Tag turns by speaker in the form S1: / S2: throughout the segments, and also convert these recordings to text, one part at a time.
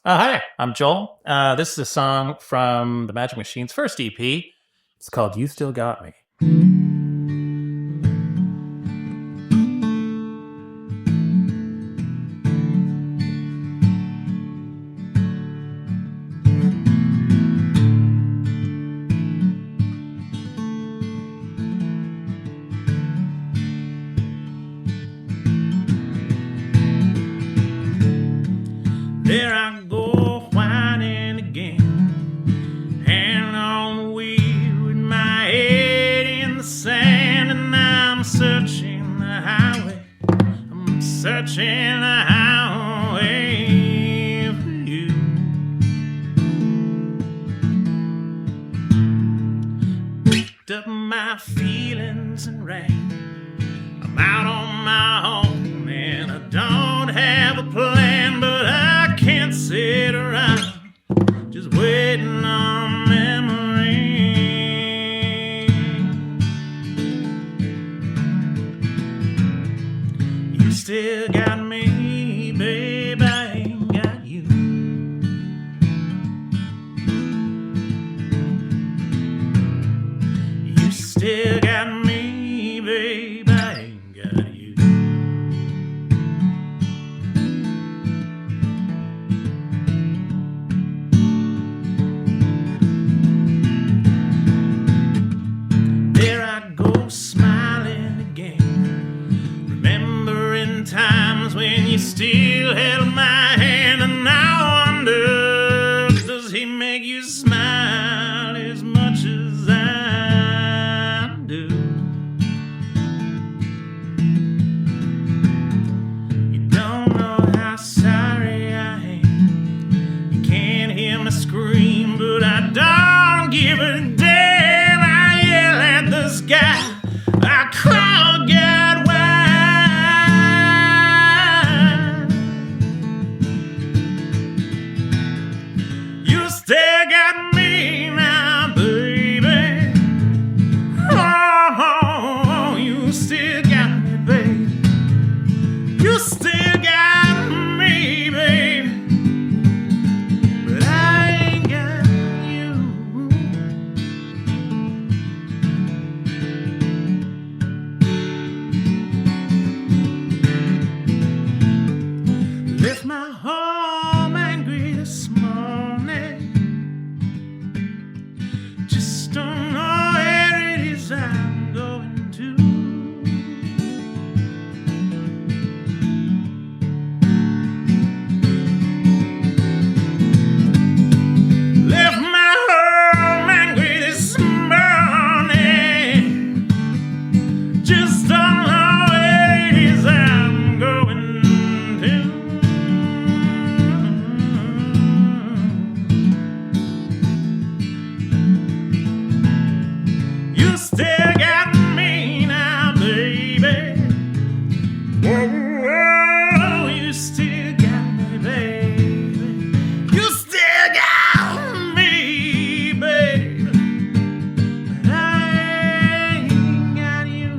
S1: Hi, I'm Joel. This is a song from the Magic Machine's first EP. It's called You Still Got Me. There I go, whining again, hand on the wheel with my head in the sand, and I'm searching the highway. I'm searching the highway for you. Picked up my feelings and ran. I'm out on my own, and I don't have a plan, but I can't sit around just waiting on memory. You still got me, babe, I ain't got you. You still got me, babe, I ain't got you. There I go, smiling again, remembering times when you still held my hand, and I wonder, does he make you smile as much as I do? You don't know how sorry I am. You can't hear me scream, but I don't give a damn. I yell at the sky, I cry, oh God, why? You still got me now, baby. Oh, you still got me, baby. You still got me, baby. But I ain't got you. Left my home angry this morning. Just don't know where it is I'm going to. Left my home angry this morning. Just don't know where it is I'm going to. You still got me now, baby. Whoa, you still got me, baby. You still got me, baby. But I ain't got you.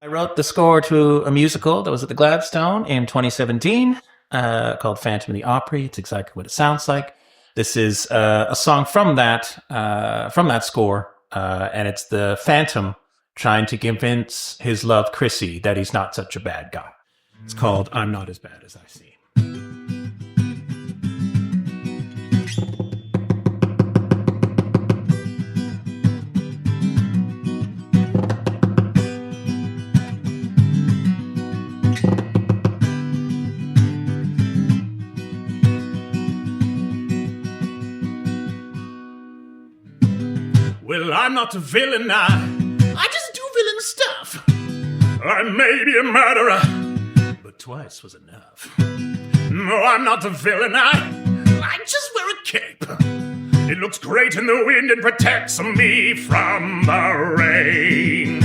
S1: I wrote the score to a musical that was at the Gladstone in 2017 called Phantom of the Opry. It's exactly what it sounds like. This is a song from that score, and it's the Phantom trying to convince his love Chrissy that he's not such a bad guy. It's called I'm Not As Bad As I Seem. Well, I'm not a villain, I just do villain stuff. I may be a murderer, but twice was enough. No, I'm not a villain, I just wear a cape. It looks great in the wind and protects me from the rain.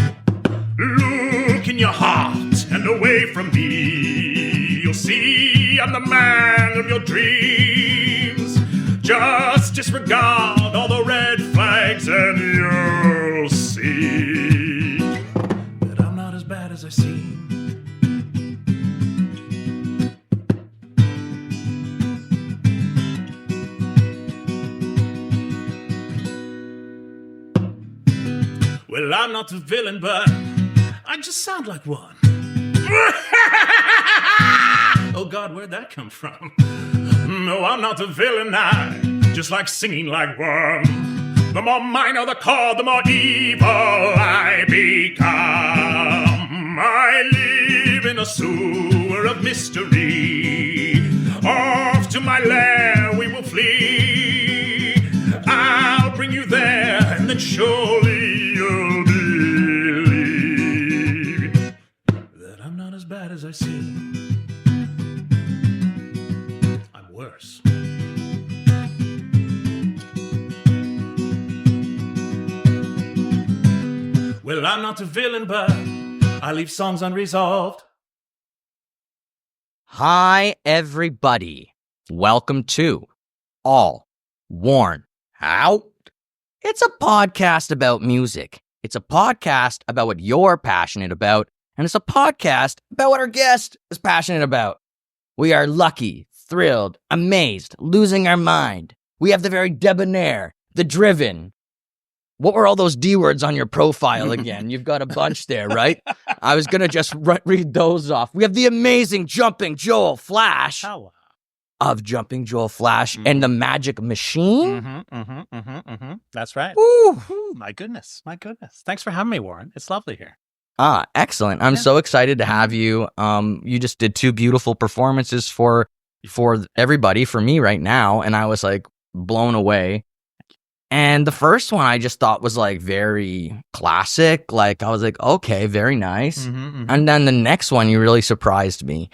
S1: Look in your heart and away from me. You'll see I'm the man of your dreams. Just disregard all the red flags and you'll Well, I'm not a villain, but I just sound like one. Oh God, where'd that come from? No, I'm not a villain, I just like singing like one. The more minor the chord, the more evil I become. I live in a sewer of mystery. Off to my lair we will flee. I'll bring you there, and then surely you'll believe that I'm not as bad as I seem. I'm worse. Well, I'm not a villain, but I leave songs unresolved.
S2: Hi, everybody. Welcome to All Worn Out. It's a podcast about music. It's a podcast about what you're passionate about, and it's a podcast about what our guest is passionate about. We are lucky, thrilled, amazed, losing our mind. We have the very debonair, the driven. What were all those D words on your profile again? You've got a bunch there, right? I was going to just read those off. We have the amazing Jumpin Joel Flash of Jumpin Joel Flash and the Magic Machine.
S3: That's right.
S2: Ooh.
S3: My goodness. Thanks for having me, Warren. It's lovely here.
S2: Excellent. I'm so excited to have you. You just did 2 beautiful performances for everybody, for me right now, and I was like blown away. And the first one I just thought was like very classic. Like I was like, okay, very nice. And then the next one, you really surprised me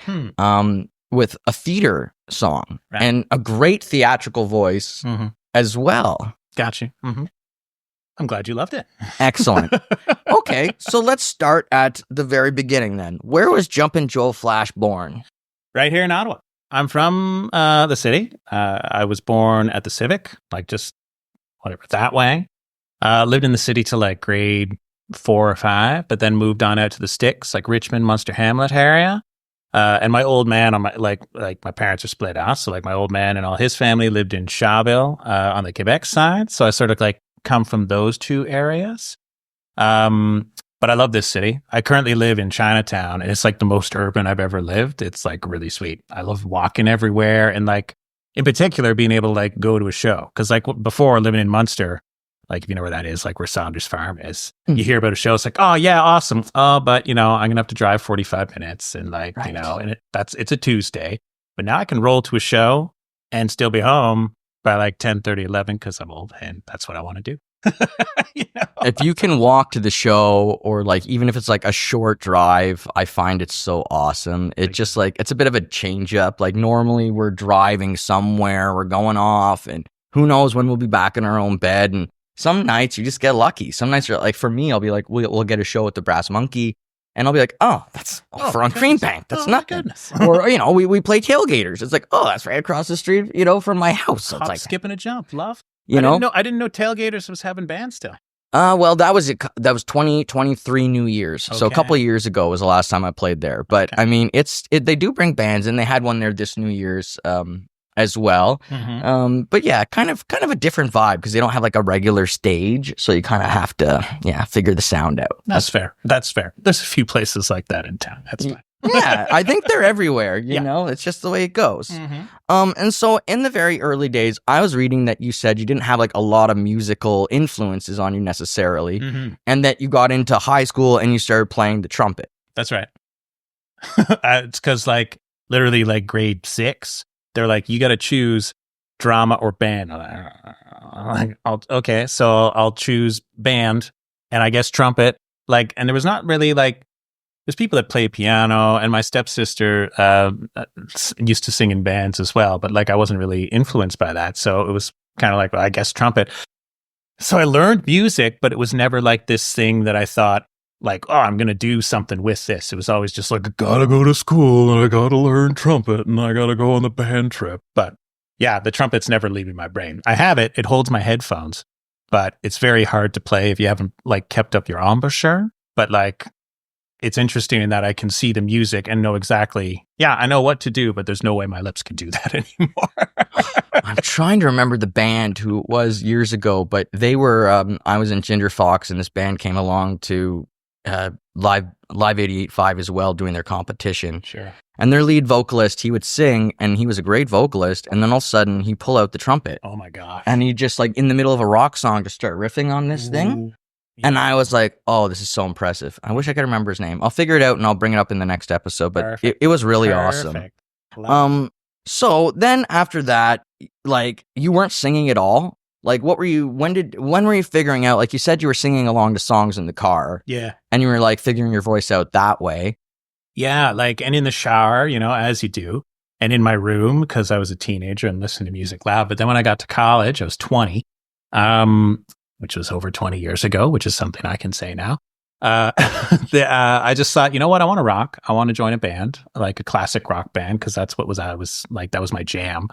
S2: with a theater song and a great theatrical voice as well.
S3: Got you. I'm glad you loved it.
S2: Excellent. Okay, so let's start at the very beginning then. Where was Jumpin Joel Flash born?
S3: Right here in Ottawa. I'm from the city. I was born at the Civic, like just whatever, that way. Lived in the city till like grade 4 or 5, but then moved on out to the sticks, like Richmond, Munster, Hamlet area. And my old man, on my like my parents are split out, so like my old man and all his family lived in Shawville on the Quebec side. So I sort of like come from those 2 areas. But I love this city. I currently live in Chinatown, and it's like the most urban I've ever lived. It's like really sweet. I love walking everywhere, and like in particular being able to like go to a show. Because like before, living in Munster, like if you know where that is, like where Saunders Farm is, you hear about a show, it's like, oh yeah, awesome. Oh, but you know, I'm gonna have to drive 45 minutes, and like you know, and it's a Tuesday. But now I can roll to a show and still be home by like 10:30, 11 because I'm old, and that's what I want to do. You know?
S2: If you can walk to the show, or like even if it's like a short drive, I find it so awesome. It just like, it's a bit of a change up. Like normally we're driving somewhere, we're going off, and who knows when we'll be back in our own bed. And some nights you just get lucky. Some nights you're like, for me, I'll be like, we'll get a show at the Brass Monkey, and I'll be like, oh, that's over on Greenbank. That's nothing. Or, you know, we play Tailgaters. It's like, oh, that's right across the street, you know, from my house. So it's like,
S3: skipping a jump, love.
S2: You know,
S3: I didn't know Tailgaters was having bands still.
S2: Well, that was 2023 New Year's. Okay. So a couple of years ago was the last time I played there. But I mean, they do bring bands, and they had one there this New Year's as well. But yeah, kind of a different vibe because they don't have like a regular stage, so you kind of have to figure the sound out.
S3: That's fair. There's a few places like that in town. That's fine.
S2: Yeah, I think they're everywhere, you know? It's just the way it goes. And so in the very early days, I was reading that you said you didn't have like a lot of musical influences on you necessarily, and that you got into high school and you started playing the trumpet.
S3: That's right. It's because like literally like grade 6, they're like, you got to choose drama or band. I'm like, okay, so I'll choose band, and I guess trumpet. Like, and there was not really like, there's people that play piano, and my stepsister used to sing in bands as well, but like I wasn't really influenced by that. So it was kind of like, well, I guess trumpet. So I learned music, but it was never like this thing that I thought like, oh, I'm going to do something with this. It was always just like, I gotta go to school and I gotta learn trumpet and I gotta go on the band trip. But yeah, the trumpet's never leaving my brain. I have it. It holds my headphones, but it's very hard to play if you haven't like kept up your embouchure. But like, it's interesting in that I can see the music and know exactly, I know what to do, but there's no way my lips can do that anymore.
S2: I'm trying to remember the band who it was years ago, but they were, I was in Ginger Fox and this band came along to Live 88.5 as well, doing their competition.
S3: Sure.
S2: And their lead vocalist, he would sing and he was a great vocalist. And then all of a sudden he'd pull out the trumpet.
S3: Oh my gosh.
S2: And he just like in the middle of a rock song just start riffing on this thing. Yeah. And I was like, oh, this is so impressive. I wish I could remember his name. I'll figure it out and I'll bring it up in the next episode. But it was really awesome. So then after that, like you weren't singing at all. Like what were you, when were you figuring out, like you said you were singing along to songs in the car.
S3: Yeah.
S2: And you were like figuring your voice out that way.
S3: Yeah. Like, and in the shower, you know, as you do, and in my room, because I was a teenager and listened to music loud. But then when I got to college, I was 20. Which was over 20 years ago, which is something I can say now. I just thought, you know what? I want to rock. I want to join a band, like a classic rock band, because that's what I was like, that was my jam.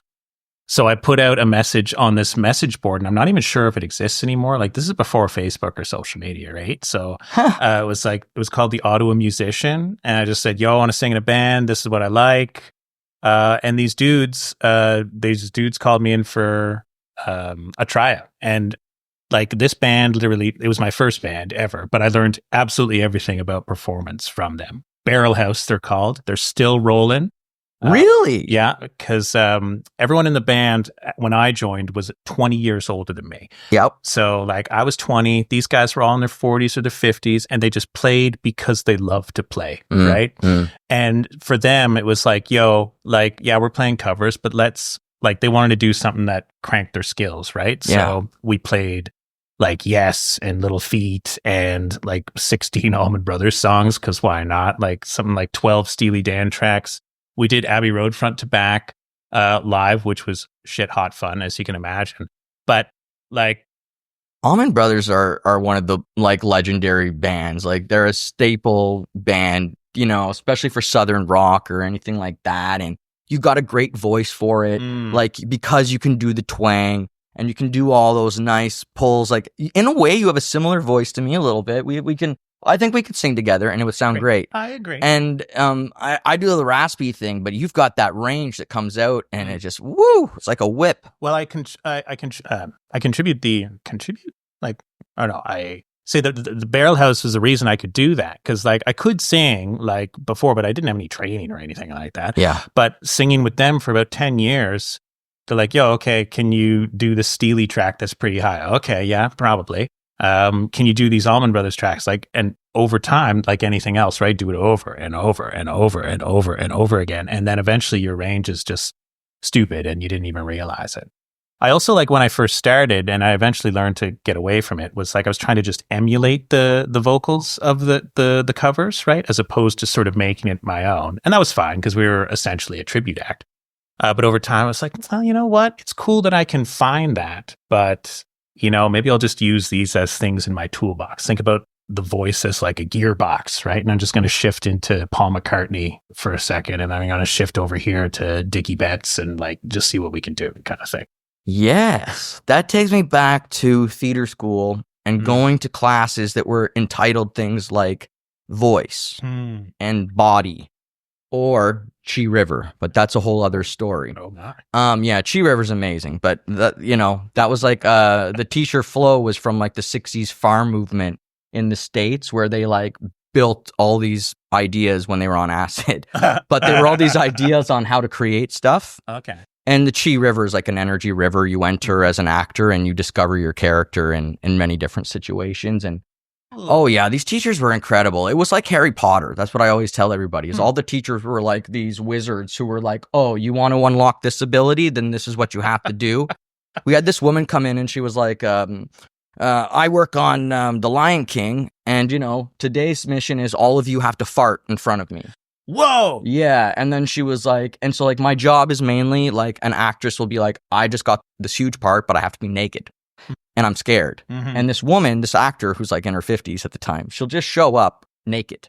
S3: So I put out a message on this message board, and I'm not even sure if it exists anymore. Like this is before Facebook or social media, right? So it was called the Ottawa Musician. And I just said, yo, I want to sing in a band. This is what I like. And these dudes called me in for a tryout. And like this band, literally, it was my first band ever, but I learned absolutely everything about performance from them. Barrel House, they're called. They're still rolling.
S2: Really?
S3: Yeah, because everyone in the band when I joined was 20 years older than me.
S2: Yep.
S3: So like I was 20, these guys were all in their 40s or their 50s, and they just played because they love to play, right? And for them, it was like, yo, like, yeah, we're playing covers, but let's, like, they wanted to do something that cranked their skills, right?
S2: Yeah.
S3: So we played like Yes and Little Feat and like 16 Allman Brothers songs, because why not? Like something like 12 Steely Dan tracks. We did Abbey Road front to back live, which was shit hot fun, as you can imagine. But like,
S2: Allman Brothers are one of the like legendary bands. Like they're a staple band, you know, especially for Southern rock or anything like that. And you got a great voice for it, like because you can do the twang and you can do all those nice pulls. Like in a way, you have a similar voice to me a little bit. I think we could sing together and it would sound great.
S3: I agree.
S2: And I do the raspy thing, but you've got that range that comes out and it just, woo, it's like a whip.
S3: Well, I say that the Barrel House was the reason I could do that, because like I could sing like before, but I didn't have any training or anything like that.
S2: Yeah.
S3: But singing with them for about 10 years, they're like, yo, okay, can you do the Steely track that's pretty high? Okay, yeah, probably. Can you do these Allman Brothers tracks? Like, and over time, like anything else, right? Do it over and over and over and over and over again. And then eventually your range is just stupid and you didn't even realize it. I also, like, when I first started, and I eventually learned to get away from it, was like I was trying to just emulate the vocals of the covers, right? As opposed to sort of making it my own. And that was fine because we were essentially a tribute act. But over time, I was like, well, you know what? It's cool that I can find that, but you know, maybe I'll just use these as things in my toolbox. Think about the voice as like a gearbox, right? And I'm just going to shift into Paul McCartney for a second, and I'm going to shift over here to Dickie Betts and like just see what we can do, kind of thing.
S2: Yes. That takes me back to theater school and going to classes that were entitled things like voice and body or Chi River, but that's a whole other story.
S3: Oh my.
S2: Yeah, Chi River's amazing, but that, you know, that was like the t-shirt flow was from like the 60s farm movement in the States, where they like built all these ideas when they were on acid, but they were all these ideas on how to create stuff.
S3: Okay.
S2: And the Chi River is like an energy river you enter as an actor and you discover your character in many different situations. And oh yeah, these teachers were incredible. It was like Harry Potter. That's what I always tell everybody, is all the teachers were like these wizards who were like, oh, you want to unlock this ability? Then this is what you have to do. We had this woman come in and she was like, I work on The Lion King. And, you know, today's mission is all of you have to fart in front of me.
S3: Whoa.
S2: Yeah. And then she was like, and so like my job is mainly like an actress will be like, I just got this huge part, but I have to be naked. And I'm scared. And this woman, this actor who's like in her 50s at the time, she'll just show up naked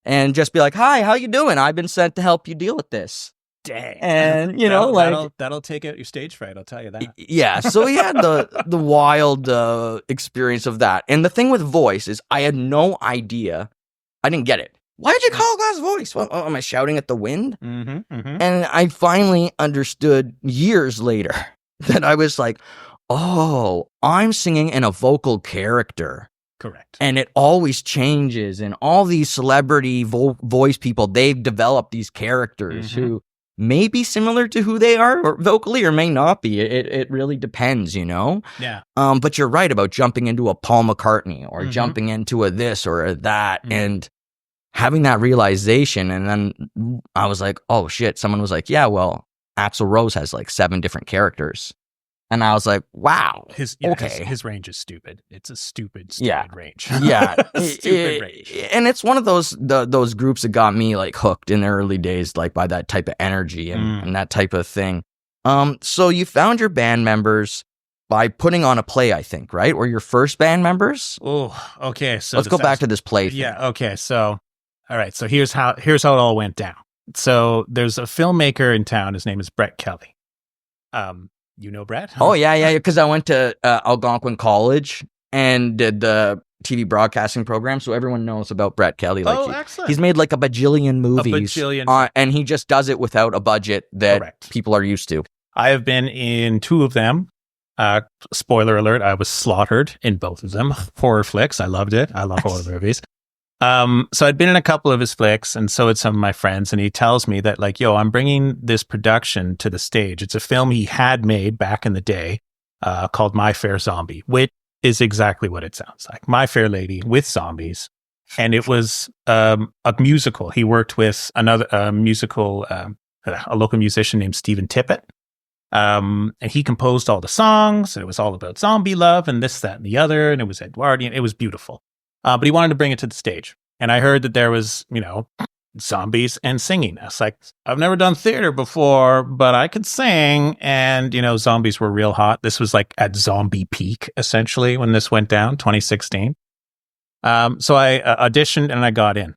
S2: and just be like, hi, how you doing? I've been sent to help you deal with this.
S3: Dang.
S2: And, you know, like...
S3: That'll take out your stage fright, I'll tell you that.
S2: Yeah, so we had the wild experience of that. And the thing with voice is I had no idea. I didn't get it. why'd you call glass voice? Well, am I shouting at the wind?
S3: Mm-hmm, mm-hmm.
S2: And I finally understood years later that I was like, oh, I'm singing in a vocal character.
S3: Correct.
S2: And it always changes. And all these celebrity voice people, they've developed these characters who may be similar to who they are or vocally or may not be. It really depends, you know?
S3: Yeah.
S2: But you're right about jumping into a Paul McCartney or jumping into a this or a that and having that realization. And then I was like, oh shit. Someone was like, yeah, well, Axl Rose has like 7 different characters. And I was like, wow.
S3: His range is stupid. It's a stupid range.
S2: Yeah.
S3: Stupid range.
S2: And it's one of those groups that got me like hooked in the early days, like by that type of energy and that type of thing. So you found your band members by putting on a play, I think, right? Or your first band members?
S3: Oh, okay. So
S2: let's go back to this play thing.
S3: Yeah. Okay. So, all right. So here's how it all went down. So there's a filmmaker in town. His name is Brett Kelly. You know Brett?
S2: Oh, yeah. Because I went to Algonquin College and did the TV broadcasting program, so everyone knows about Brett Kelly. Like,
S3: excellent.
S2: He's made like a bajillion movies. And he just does it without a budget that people are used to.
S3: I have been in 2 of them. Spoiler alert, I was slaughtered in both of them. Horror flicks. I loved it. I love horror movies. So I'd been in a couple of his flicks, and so had some of my friends, and he tells me that, like, yo, I'm bringing this production to the stage. It's a film he had made back in the day called My Fair Zombie, which is exactly what it sounds like. My Fair Lady with zombies. And it was a musical. He worked with a local musician named Stephen Tippett. And he composed all the songs, and it was all about zombie love and this, that, and the other, and it was Edwardian. It was beautiful. But he wanted to bring it to the stage. And I heard that there was, zombies and singing. I was like, I've never done theater before, but I could sing. And, zombies were real hot. This was like at zombie peak, essentially, when this went down, 2016. So I auditioned and I got in.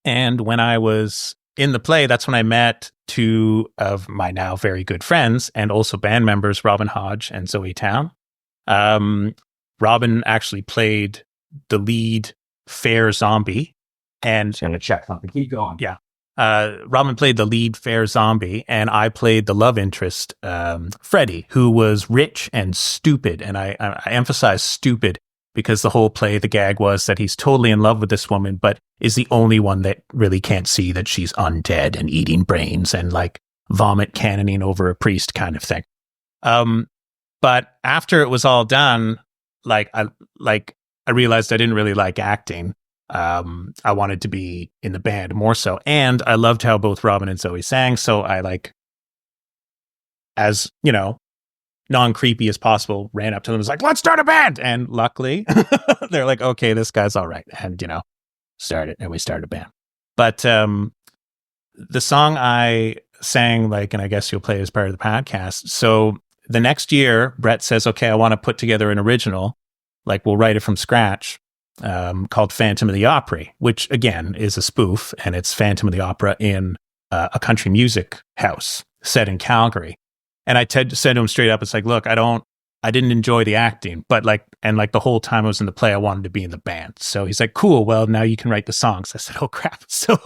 S3: And when I was in the play, that's when I met 2 of my now very good friends and also band members, Robin Hodge and Zoe Town. Robin actually played the lead fair zombie, and
S2: I'm gonna check something. Keep going.
S3: Yeah. Robin played the lead fair zombie, and I played the love interest, Freddie, who was rich and stupid. And I emphasize stupid because the whole play, the gag was that he's totally in love with this woman, but is the only one that really can't see that she's undead and eating brains and like vomit cannoning over a priest kind of thing. But after it was all done, I realized I didn't really like acting. I wanted to be in the band more so. And I loved how both Robin and Zoe sang. So I as, non-creepy as possible, ran up to them and was like, let's start a band. And luckily they're like, okay, this guy's all right. And, we started a band. But the song I sang, and I guess you'll play as part of the podcast. So the next year, Brett says, okay, I want to put together an original. We'll write it from scratch, called Phantom of the Opry, which again is a spoof, and it's Phantom of the Opera in a country music house set in Calgary. And I said to him straight up, it's like, look, I didn't enjoy the acting, but the whole time I was in the play, I wanted to be in the band. So he's like, cool, well, now you can write the songs. I said, oh crap. So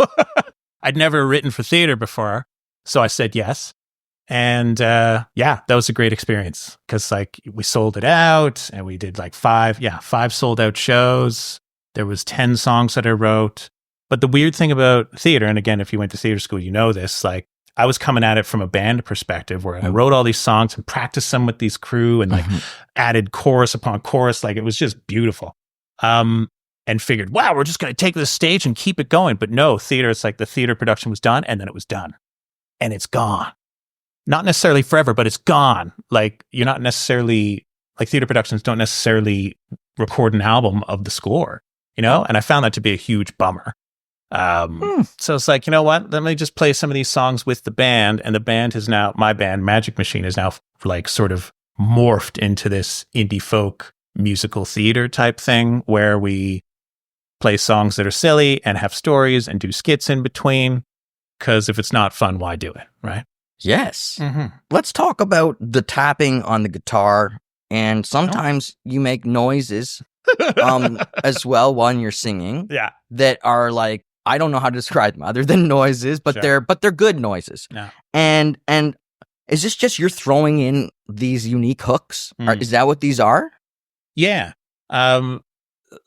S3: I'd never written for theater before. So I said yes. And that was a great experience because we sold it out and we did 5 sold out shows. There was 10 songs that I wrote. But the weird thing about theater, and again, if you went to theater school, you know this, I was coming at it from a band perspective where I wrote all these songs and practiced them with these crew and added chorus upon chorus. It was just beautiful. And figured, wow, we're just going to take this stage and keep it going. But no, theater, it's the theater production was done and then it was done and it's gone. Not necessarily forever, but it's gone. You're not necessarily, theater productions don't necessarily record an album of the score, And I found that to be a huge bummer. So it's you know what? Let me just play some of these songs with the band. And the band is now, my band, Magic Machine, is now sort of morphed into this indie folk musical theater type thing where we play songs that are silly and have stories and do skits in between. Because if it's not fun, why do it? Right?
S2: Yes. Let's talk about the tapping on the guitar. And sometimes you make noises as well when you're singing.
S3: Yeah.
S2: That are I don't know how to describe them other than noises, but
S3: Sure.
S2: they're good noises.
S3: Yeah.
S2: And is this just you're throwing in these unique hooks? Is that what these are?
S3: Yeah.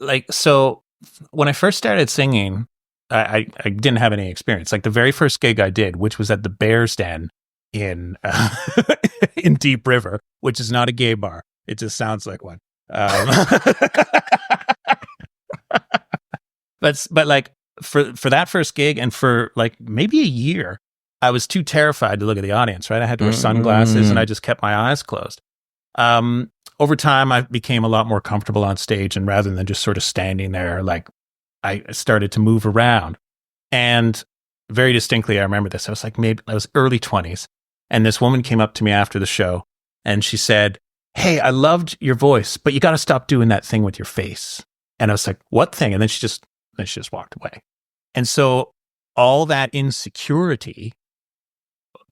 S3: Like, so when I first started singing, I didn't have any experience. Like the very first gig I did, which was at the Bears Den in in Deep River, which is not a gay bar. It just sounds like one. But like for that first gig and for like maybe a year, I was too terrified to look at the audience, right? I had to wear sunglasses and I just kept my eyes closed. Over time, I became a lot more comfortable on stage, and rather than just sort of standing there, like I started to move around. And very distinctly, I remember this. I was like, maybe I was early 20s. And this woman came up to me after the show and she said, "Hey, I loved your voice, but you got to stop doing that thing with your face." And I was like, "What thing?" And then she just walked away. And so all that insecurity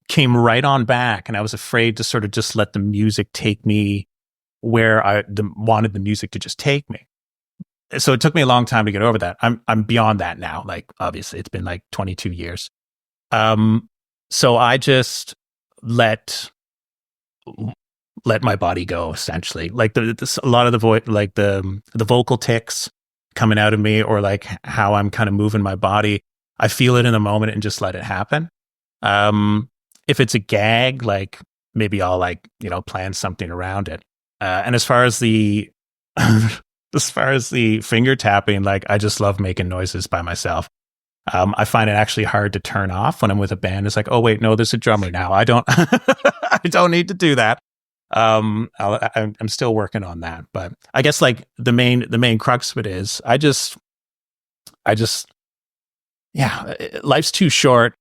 S3: came right on back. And I was afraid to sort of just let the music take me where I wanted the music to just take me. So it took me a long time to get over that. I'm beyond that now. Like, obviously it's been like 22 years. So I just let my body go, essentially. Like a lot of the voice, like the vocal tics coming out of me, or like how I'm kind of moving my body, I feel it in the moment and just let it happen. If it's a gag, like maybe I'll like, plan something around it. And as far as the finger tapping, like I just love making noises by myself. I find it actually hard to turn off when I'm with a band. It's like, oh wait, no, there's a drummer now. I don't, I don't need to do that. I'm still working on that, but I guess like the main crux of it is life's too short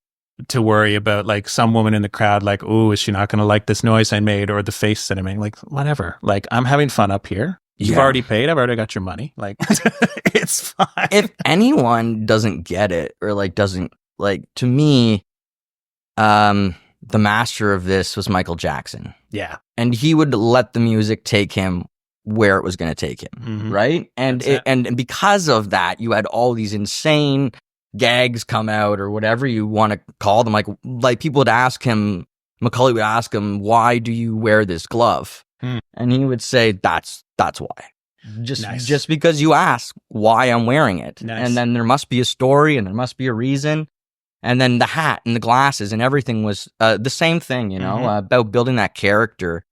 S3: to worry about like some woman in the crowd, like, oh, is she not going to like this noise I made or the face that I made? Like, whatever. Like, I'm having fun up here. You've already paid. I've already got your money. Like, it's fine.
S2: If anyone doesn't get it, or like doesn't like, to me, the master of this was Michael Jackson.
S3: Yeah.
S2: And he would let the music take him where it was going to take him, right? And and because of that, you had all these insane gags come out, or whatever you want to call them. Like people would ask him, Macaulay would ask him, "Why do you wear this glove?" And he would say, "That's why." Just because you ask why I'm wearing it. Nice. And then there must be a story, and there must be a reason. And then the hat and the glasses and everything was the same thing, about building that character.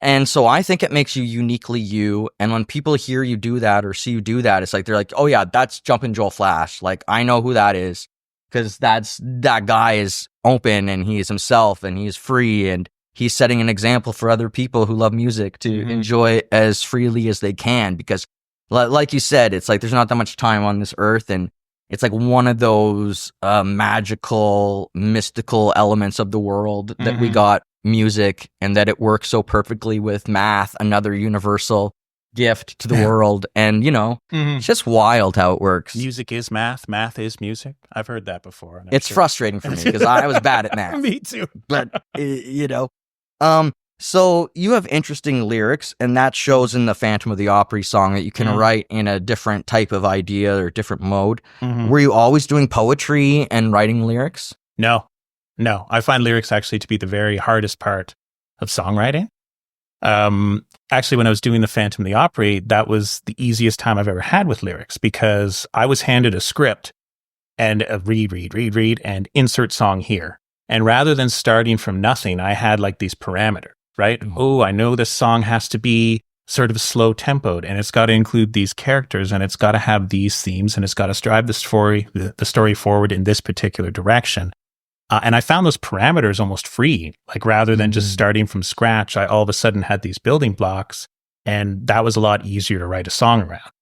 S2: And so I think it makes you uniquely you. And when people hear you do that or see you do that, it's like, they're like, oh yeah, that's Jumpin Joel Flash. Like, I know who that is, because that guy is open and he is himself and he's free, and he's setting an example for other people who love music to enjoy as freely as they can. Because like you said, it's like, there's not that much time on this earth, and it's like one of those magical, mystical elements of the world that we got music, and that it works so perfectly with math, another universal gift to the world. And, it's just wild how it works.
S3: Music is math. Math is music. I've heard that before.
S2: It's frustrating for me because I was bad at math.
S3: Me too.
S2: But, so you have interesting lyrics, and that shows in the Phantom of the Opera song that you can write in a different type of idea or different mode. Were you always doing poetry and writing lyrics?
S3: No. I find lyrics actually to be the very hardest part of songwriting. Actually, when I was doing the Phantom of the Opera, that was the easiest time I've ever had with lyrics, because I was handed a script and a read, and insert song here. And rather than starting from nothing, I had like these parameters. Right? Oh, I know this song has to be sort of slow tempoed, and it's got to include these characters, and it's got to have these themes, and it's got to drive the story forward in this particular direction. And I found those parameters almost free. Like, rather than just starting from scratch, I all of a sudden had these building blocks, and that was a lot easier to write a song around.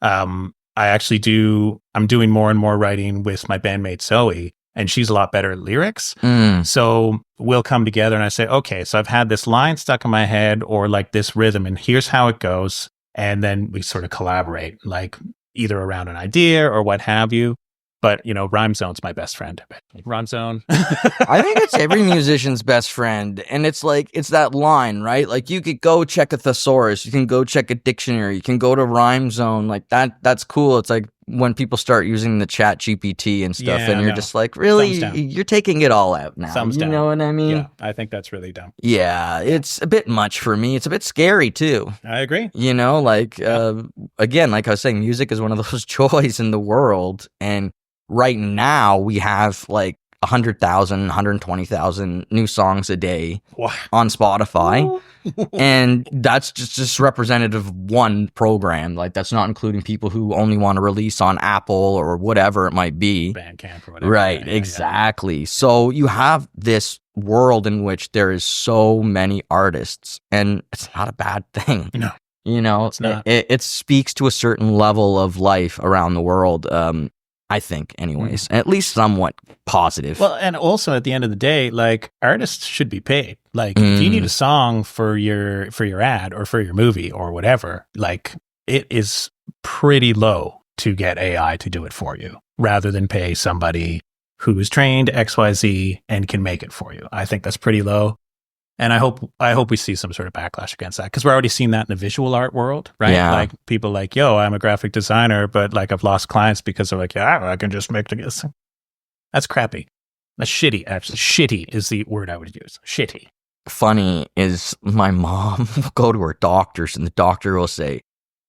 S3: I'm doing more and more writing with my bandmate Zoe, and she's a lot better at lyrics. So we'll come together and I say, okay, so I've had this line stuck in my head, or like this rhythm, and here's how it goes. And then we sort of collaborate, like either around an idea or what have you. But, Rhyme Zone's my best friend. Rhyme Zone.
S2: I think it's every musician's best friend. And it's like, it's that line, right? Like, you could go check a thesaurus. You can go check a dictionary. You can go to Rhyme Zone. Like, that's cool. It's like, when people start using the chat GPT and stuff,
S3: Yeah,
S2: and you're
S3: no.
S2: just like, really,
S3: Thumbs down.
S2: you're taking it all out now.
S3: Thumbs
S2: you
S3: down.
S2: know what I mean?
S3: Yeah, I think that's really dumb.
S2: Yeah, it's a bit much for me. It's a bit scary too.
S3: I agree.
S2: You know, like, again, like I was saying, music is one of those joys in the world. And right now we have like 100,000, 120,000 new songs a day
S3: Wow.
S2: on Spotify. And that's just representative of one program. Like, that's not including people who only want to release on Apple or whatever it might be.
S3: Bandcamp or whatever.
S2: Right,
S3: Yeah,
S2: exactly. So you have this world in which there is so many artists, and it's not a bad thing.
S3: No.
S2: You know,
S3: It's not.
S2: it speaks to a certain level of life around the world. I think, anyways, at least somewhat positive.
S3: Well, and also at the end of the day, like, artists should be paid. Like, if you need a song for your ad or for your movie or whatever, like, it is pretty low to get AI to do it for you rather than pay somebody who is trained XYZ and can make it for you. I think that's pretty low. And I hope we see some sort of backlash against that, because we're already seeing that in the visual art world, right?
S2: Yeah.
S3: Like, people like, yo, I'm a graphic designer, but like, I've lost clients because they're like, yeah, I can just make this. That's crappy. That's shitty, actually. Shitty is the word I would use. Shitty.
S2: Funny is my mom will go to her doctors, and the doctor will say,